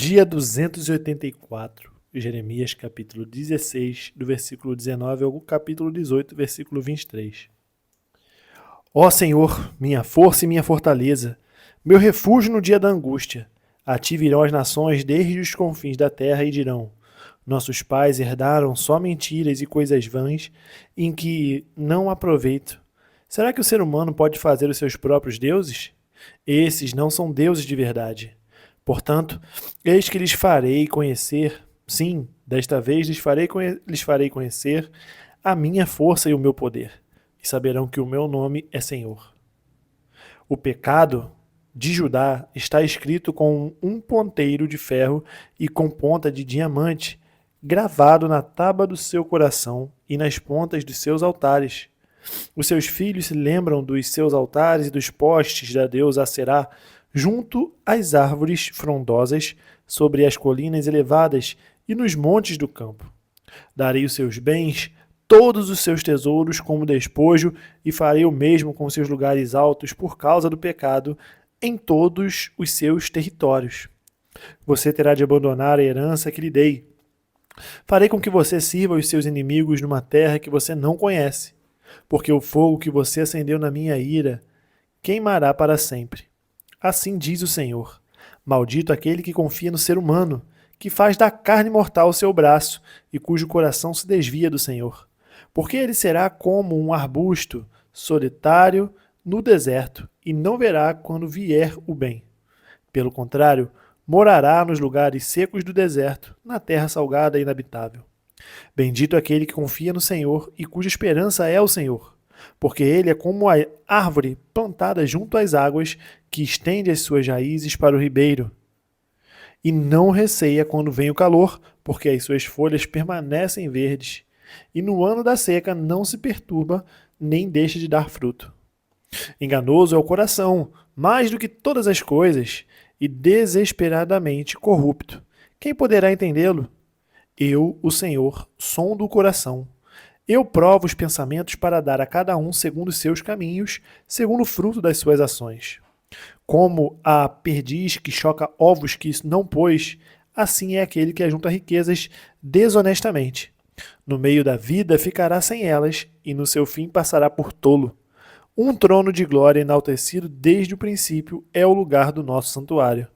Dia 284, Jeremias capítulo 16, do versículo 19 ao capítulo 18, versículo 23. Ó Senhor, minha força e minha fortaleza, meu refúgio no dia da angústia, a ti virão as nações desde os confins da terra e dirão: nossos pais herdaram só mentiras e coisas vãs em que não há proveito. Será que o ser humano pode fazer os seus próprios deuses? Esses não são deuses de verdade. Portanto, eis que lhes farei conhecer, sim, desta vez lhes farei conhecer a minha força e o meu poder, e saberão que o meu nome é Senhor. O pecado de Judá está escrito com um ponteiro de ferro e com ponta de diamante, gravado na tábua do seu coração e nas pontas dos seus altares. Os seus filhos se lembram dos seus altares e dos postes da deusa Aserá, junto às árvores frondosas, sobre as colinas elevadas e nos montes do campo. Darei os seus bens, todos os seus tesouros como despojo, e farei o mesmo com seus lugares altos por causa do pecado em todos os seus territórios. Você terá de abandonar a herança que lhe dei. Farei com que você sirva os seus inimigos numa terra que você não conhece, porque o fogo que você acendeu na minha ira queimará para sempre. Assim diz o Senhor: maldito aquele que confia no ser humano, que faz da carne mortal o seu braço e cujo coração se desvia do Senhor. Porque ele será como um arbusto solitário no deserto e não verá quando vier o bem. Pelo contrário, morará nos lugares secos do deserto, na terra salgada e inabitável. Bendito aquele que confia no Senhor e cuja esperança é o Senhor, porque ele é como a árvore plantada junto às águas, que estende as suas raízes para o ribeiro. E não receia quando vem o calor, porque as suas folhas permanecem verdes. E no ano da seca não se perturba, nem deixa de dar fruto. Enganoso é o coração, mais do que todas as coisas, e desesperadamente corrupto. Quem poderá entendê-lo? Eu, o Senhor, sondo o coração. Eu provo os pensamentos para dar a cada um segundo os seus caminhos, segundo o fruto das suas ações. Como a perdiz que choca ovos que não pôs, assim é aquele que ajunta riquezas desonestamente. No meio da vida ficará sem elas, e no seu fim passará por tolo. Um trono de glória enaltecido desde o princípio é o lugar do nosso santuário.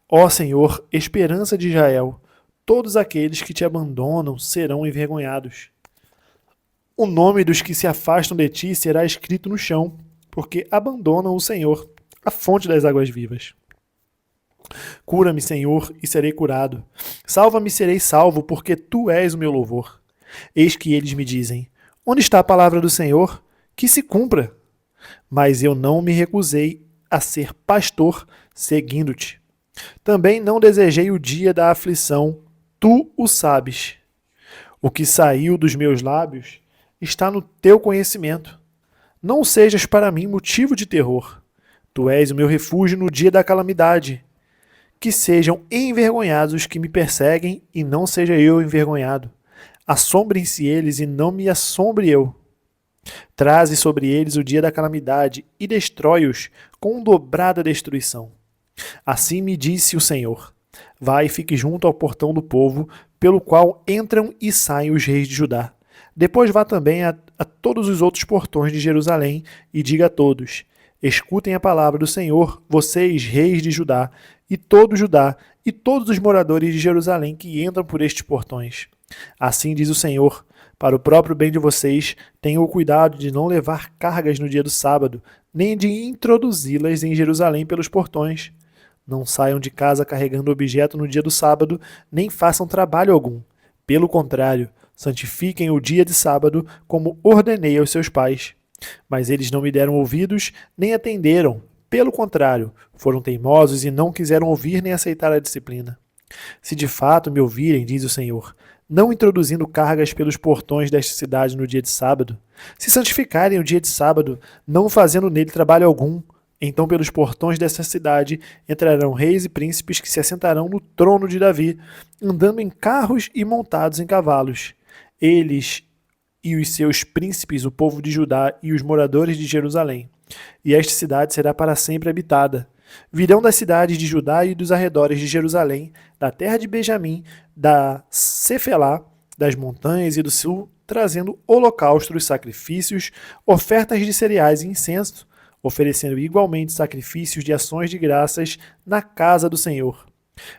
Ó Senhor, esperança de Israel, todos aqueles que te abandonam serão envergonhados. O nome dos que se afastam de ti será escrito no chão, porque abandonam o Senhor, a fonte das águas vivas. Cura-me, Senhor, e serei curado. Salva-me e serei salvo, porque tu és o meu louvor. Eis que eles me dizem: onde está a palavra do Senhor? Que se cumpra. Mas eu não me recusei a ser pastor seguindo-te. Também não desejei o dia da aflição, tu o sabes. O que saiu dos meus lábios está no teu conhecimento. Não sejas para mim motivo de terror. Tu és o meu refúgio no dia da calamidade. Que sejam envergonhados os que me perseguem e não seja eu envergonhado. Assombrem-se eles e não me assombre eu. Traze sobre eles o dia da calamidade e destrói-os com dobrada destruição. Assim me disse o Senhor: vai e fique junto ao portão do povo, pelo qual entram e saem os reis de Judá. Depois vá também a todos os outros portões de Jerusalém e diga a todos: escutem a palavra do Senhor, vocês, reis de Judá, e todo Judá, e todos os moradores de Jerusalém que entram por estes portões. Assim diz o Senhor: para o próprio bem de vocês, tenham o cuidado de não levar cargas no dia do sábado, nem de introduzi-las em Jerusalém pelos portões. Não saiam de casa carregando objeto no dia do sábado, nem façam trabalho algum. Pelo contrário, santifiquem o dia de sábado, como ordenei aos seus pais. Mas eles não me deram ouvidos, nem atenderam. Pelo contrário, foram teimosos e não quiseram ouvir nem aceitar a disciplina. Se de fato me ouvirem, diz o Senhor, não introduzindo cargas pelos portões desta cidade no dia de sábado, se santificarem o dia de sábado, não fazendo nele trabalho algum, então pelos portões dessa cidade entrarão reis e príncipes que se assentarão no trono de Davi, andando em carros e montados em cavalos. Eles e os seus príncipes, o povo de Judá e os moradores de Jerusalém. E esta cidade será para sempre habitada. Virão das cidades de Judá e dos arredores de Jerusalém, da terra de Benjamim, da Cefelá, das montanhas e do sul, trazendo holocaustos, sacrifícios, ofertas de cereais e incenso, oferecendo igualmente sacrifícios de ações de graças na casa do Senhor.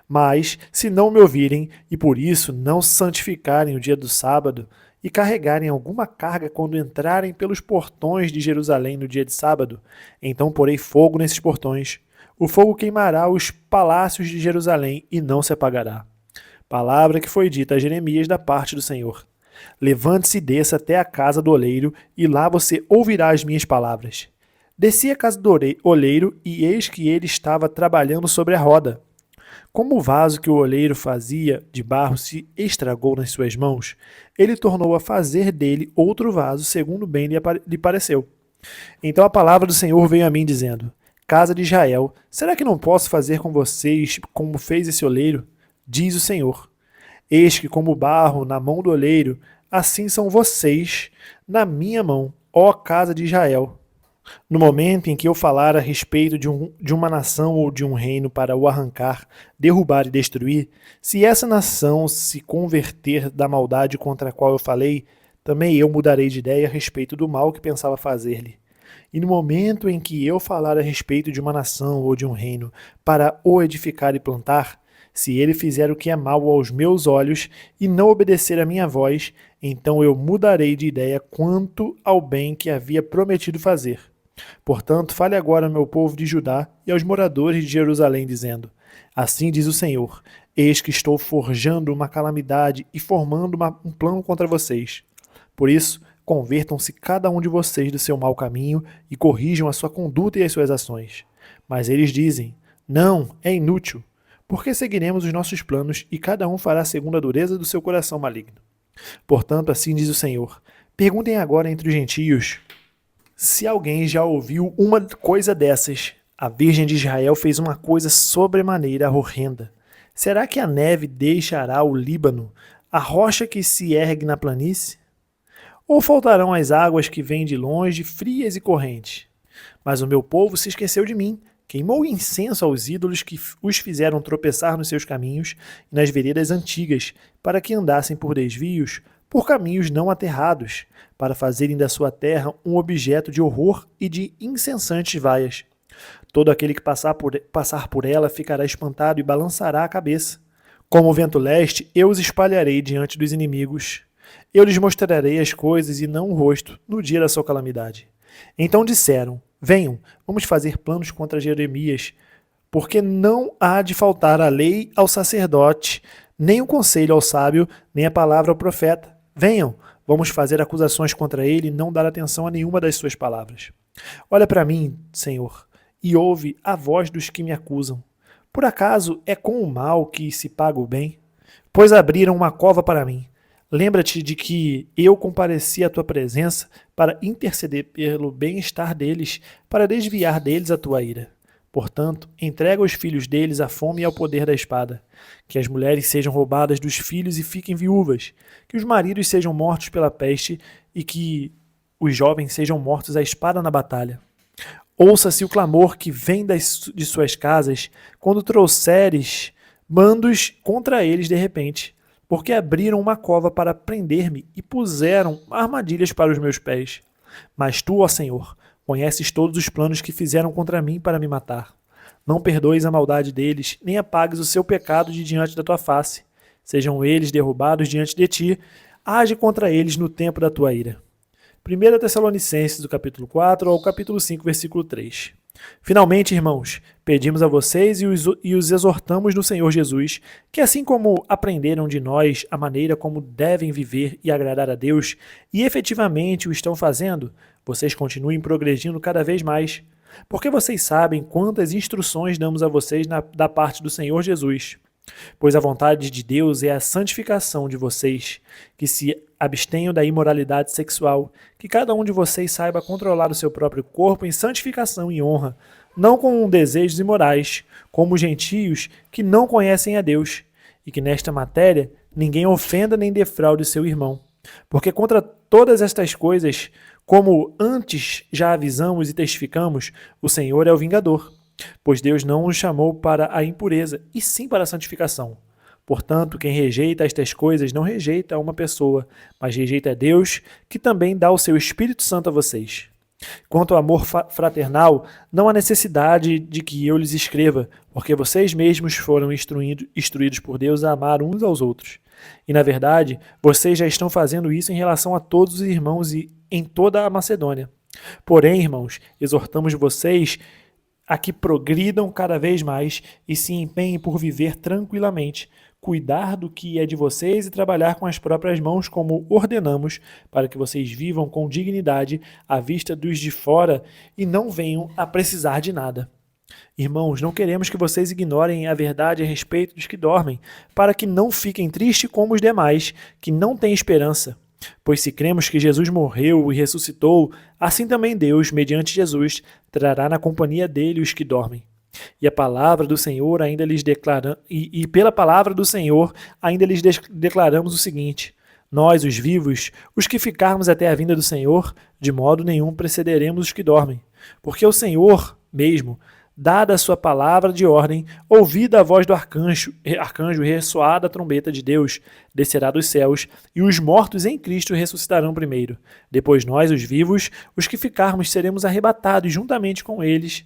Mas, se não me ouvirem, e por isso não santificarem o dia do sábado, e carregarem alguma carga quando entrarem pelos portões de Jerusalém no dia de sábado, então porei fogo nesses portões. O fogo queimará os palácios de Jerusalém e não se apagará. Palavra que foi dita a Jeremias da parte do Senhor. Levante-se e desça até a casa do oleiro, e lá você ouvirá as minhas palavras. Desci à casa do oleiro, e eis que ele estava trabalhando sobre a roda. Como o vaso que o oleiro fazia de barro se estragou nas suas mãos, ele tornou a fazer dele outro vaso, segundo bem lhe pareceu. Então a palavra do Senhor veio a mim, dizendo: Casa de Israel, será que não posso fazer com vocês como fez esse oleiro? Diz o Senhor. Eis que, como barro na mão do oleiro, assim são vocês na minha mão, ó casa de Israel. No momento em que eu falar a respeito de uma nação ou de um reino para o arrancar, derrubar e destruir, se essa nação se converter da maldade contra a qual eu falei, também eu mudarei de ideia a respeito do mal que pensava fazer-lhe. E no momento em que eu falar a respeito de uma nação ou de um reino para o edificar e plantar, se ele fizer o que é mal aos meus olhos e não obedecer à minha voz, então eu mudarei de ideia quanto ao bem que havia prometido fazer. Portanto, fale agora ao meu povo de Judá e aos moradores de Jerusalém, dizendo: Assim diz o Senhor, eis que estou forjando uma calamidade e formando um plano contra vocês. Por isso, convertam-se cada um de vocês do seu mau caminho e corrijam a sua conduta e as suas ações. Mas eles dizem: Não, é inútil. Porque seguiremos os nossos planos e cada um fará segundo a dureza do seu coração maligno. Portanto, assim diz o Senhor: Perguntem agora entre os gentios se alguém já ouviu uma coisa dessas. A Virgem de Israel fez uma coisa sobremaneira horrenda. Será que a neve deixará o Líbano, a rocha que se ergue na planície? Ou faltarão as águas que vêm de longe, frias e correntes? Mas o meu povo se esqueceu de mim, queimou incenso aos ídolos que os fizeram tropeçar nos seus caminhos e nas veredas antigas, para que andassem por desvios, por caminhos não aterrados, para fazerem da sua terra um objeto de horror e de incessantes vaias. Todo aquele que passar por ela ficará espantado e balançará a cabeça. Como o vento leste, eu os espalharei diante dos inimigos. Eu lhes mostrarei as coisas e não o rosto, no dia da sua calamidade. Então disseram: Venham, vamos fazer planos contra Jeremias, porque não há de faltar a lei ao sacerdote, nem o conselho ao sábio, nem a palavra ao profeta. Venham, vamos fazer acusações contra ele e não dar atenção a nenhuma das suas palavras. Olha para mim, Senhor, e ouve a voz dos que me acusam. Por acaso é com o mal que se paga o bem? Pois abriram uma cova para mim. Lembra-te de que eu compareci à tua presença para interceder pelo bem-estar deles, para desviar deles a tua ira. Portanto, entrega os filhos deles à fome e ao poder da espada. Que as mulheres sejam roubadas dos filhos e fiquem viúvas. Que os maridos sejam mortos pela peste e que os jovens sejam mortos à espada na batalha. Ouça-se o clamor que vem de suas casas quando trouxeres bandos contra eles de repente, porque abriram uma cova para prender-me e puseram armadilhas para os meus pés. Mas tu, ó Senhor, conheces todos os planos que fizeram contra mim para me matar. Não perdoes a maldade deles, nem apagues o seu pecado de diante da tua face. Sejam eles derrubados diante de ti, age contra eles no tempo da tua ira. 1 Tessalonicenses, do capítulo 4 ao capítulo 5, versículo 3. Finalmente, irmãos, pedimos a vocês e os exortamos no Senhor Jesus, que assim como aprenderam de nós a maneira como devem viver e agradar a Deus, e efetivamente o estão fazendo, vocês continuem progredindo cada vez mais, porque vocês sabem quantas instruções damos a vocês da parte do Senhor Jesus. Pois a vontade de Deus é a santificação de vocês, que se abstenham da imoralidade sexual, que cada um de vocês saiba controlar o seu próprio corpo em santificação e honra, não com desejos imorais, como os gentios que não conhecem a Deus, e que nesta matéria ninguém ofenda nem defraude seu irmão. Porque contra todas estas coisas, como antes já avisamos e testificamos, o Senhor é o vingador. pois Deus não nos chamou para a impureza, e sim para a santificação. Portanto, quem rejeita estas coisas não rejeita uma pessoa, mas rejeita a Deus, que também dá o seu Espírito Santo a vocês. Quanto ao amor fraternal, não há necessidade de que eu lhes escreva, porque vocês mesmos foram instruídos por Deus a amar uns aos outros. E, na verdade, vocês já estão fazendo isso em relação a todos os irmãos e em toda a Macedônia. Porém, irmãos, exortamos vocês a que progridam cada vez mais e se empenhem por viver tranquilamente, cuidar do que é de vocês e trabalhar com as próprias mãos como ordenamos, para que vocês vivam com dignidade à vista dos de fora e não venham a precisar de nada. Irmãos, não queremos que vocês ignorem a verdade a respeito dos que dormem, para que não fiquem tristes como os demais, que não têm esperança. Pois se cremos que Jesus morreu e ressuscitou, assim também Deus, mediante Jesus, trará na companhia dele os que dormem. E a palavra do Senhor ainda lhes pela palavra do Senhor ainda lhes declaramos o seguinte: nós, os vivos, os que ficarmos até a vinda do Senhor, de modo nenhum precederemos os que dormem. Porque o Senhor mesmo, dada a sua palavra de ordem, ouvida a voz do arcanjo e ressoada a trombeta de Deus, descerá dos céus, e os mortos em Cristo ressuscitarão primeiro. Depois nós, os vivos, os que ficarmos, seremos arrebatados juntamente com eles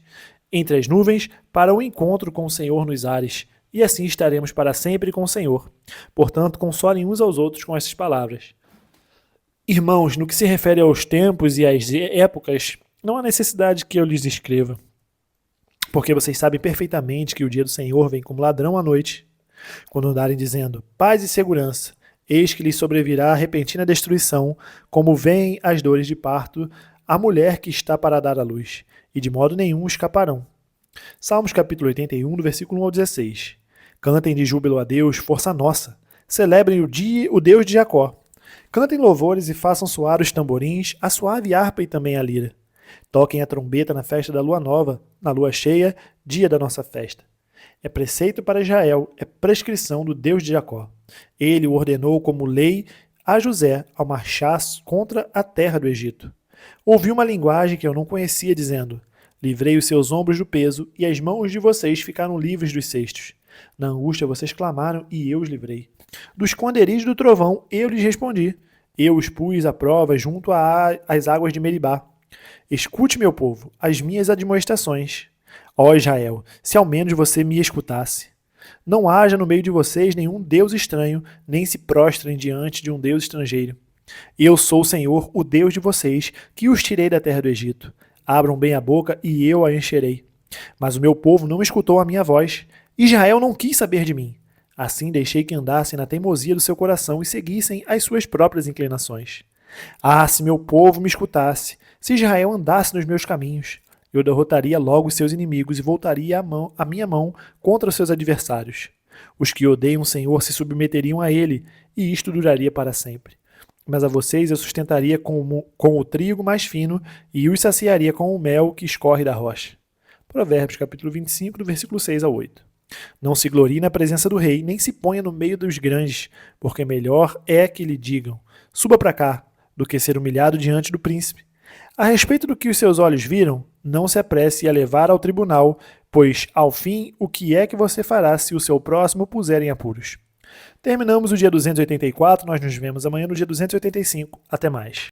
entre as nuvens para o encontro com o Senhor nos ares, e assim estaremos para sempre com o Senhor. Portanto, consolem uns aos outros com essas palavras. Irmãos, no que se refere aos tempos e às épocas, não há necessidade que eu lhes escreva, porque vocês sabem perfeitamente que o dia do Senhor vem como ladrão à noite, quando andarem dizendo paz e segurança, eis que lhes sobrevirá a repentina destruição, como vêm as dores de parto, a mulher que está para dar à luz, e de modo nenhum escaparão. Salmos capítulo 81, do versículo 1 ao 16. Cantem de júbilo a Deus, força nossa. Celebrem o Deus de Jacó. Cantem louvores e façam soar os tamborins, a suave harpa e também a lira. Toquem a trombeta na festa da lua nova, na lua cheia, dia da nossa festa. É preceito para Israel, é prescrição do Deus de Jacó. Ele o ordenou como lei a José ao marchar contra a terra do Egito. Ouvi uma linguagem que eu não conhecia, dizendo: livrei os seus ombros do peso, e as mãos de vocês ficaram livres dos cestos. Na angústia vocês clamaram, e eu os livrei. Do esconderijo do trovão eu lhes respondi. Eu os pus à prova junto às águas de Meribá. Escute, meu povo, as minhas admoestações. Ó Israel, se ao menos você me escutasse. Não haja no meio de vocês nenhum Deus estranho, nem se prostrem diante de um Deus estrangeiro. Eu sou o Senhor, o Deus de vocês, que os tirei da terra do Egito. Abram bem a boca e eu a encherei. Mas o meu povo não escutou a minha voz. Israel não quis saber de mim. Assim deixei que andassem na teimosia do seu coração e seguissem as suas próprias inclinações. Ah, se meu povo me escutasse, se Israel andasse nos meus caminhos, eu derrotaria logo os seus inimigos e voltaria a minha mão contra os seus adversários. Os que odeiam o Senhor se submeteriam a ele, e isto duraria para sempre. Mas a vocês eu sustentaria com o trigo mais fino e os saciaria com o mel que escorre da rocha. Provérbios capítulo 25, do versículo 6 ao 8. Não se glorie na presença do rei, nem se ponha no meio dos grandes, porque melhor é que lhe digam: suba para cá, do que ser humilhado diante do príncipe. A respeito do que os seus olhos viram, não se apresse a levar ao tribunal, pois, ao fim, o que é que você fará se o seu próximo puser em apuros? Terminamos o dia 284, nós nos vemos amanhã no dia 285. Até mais.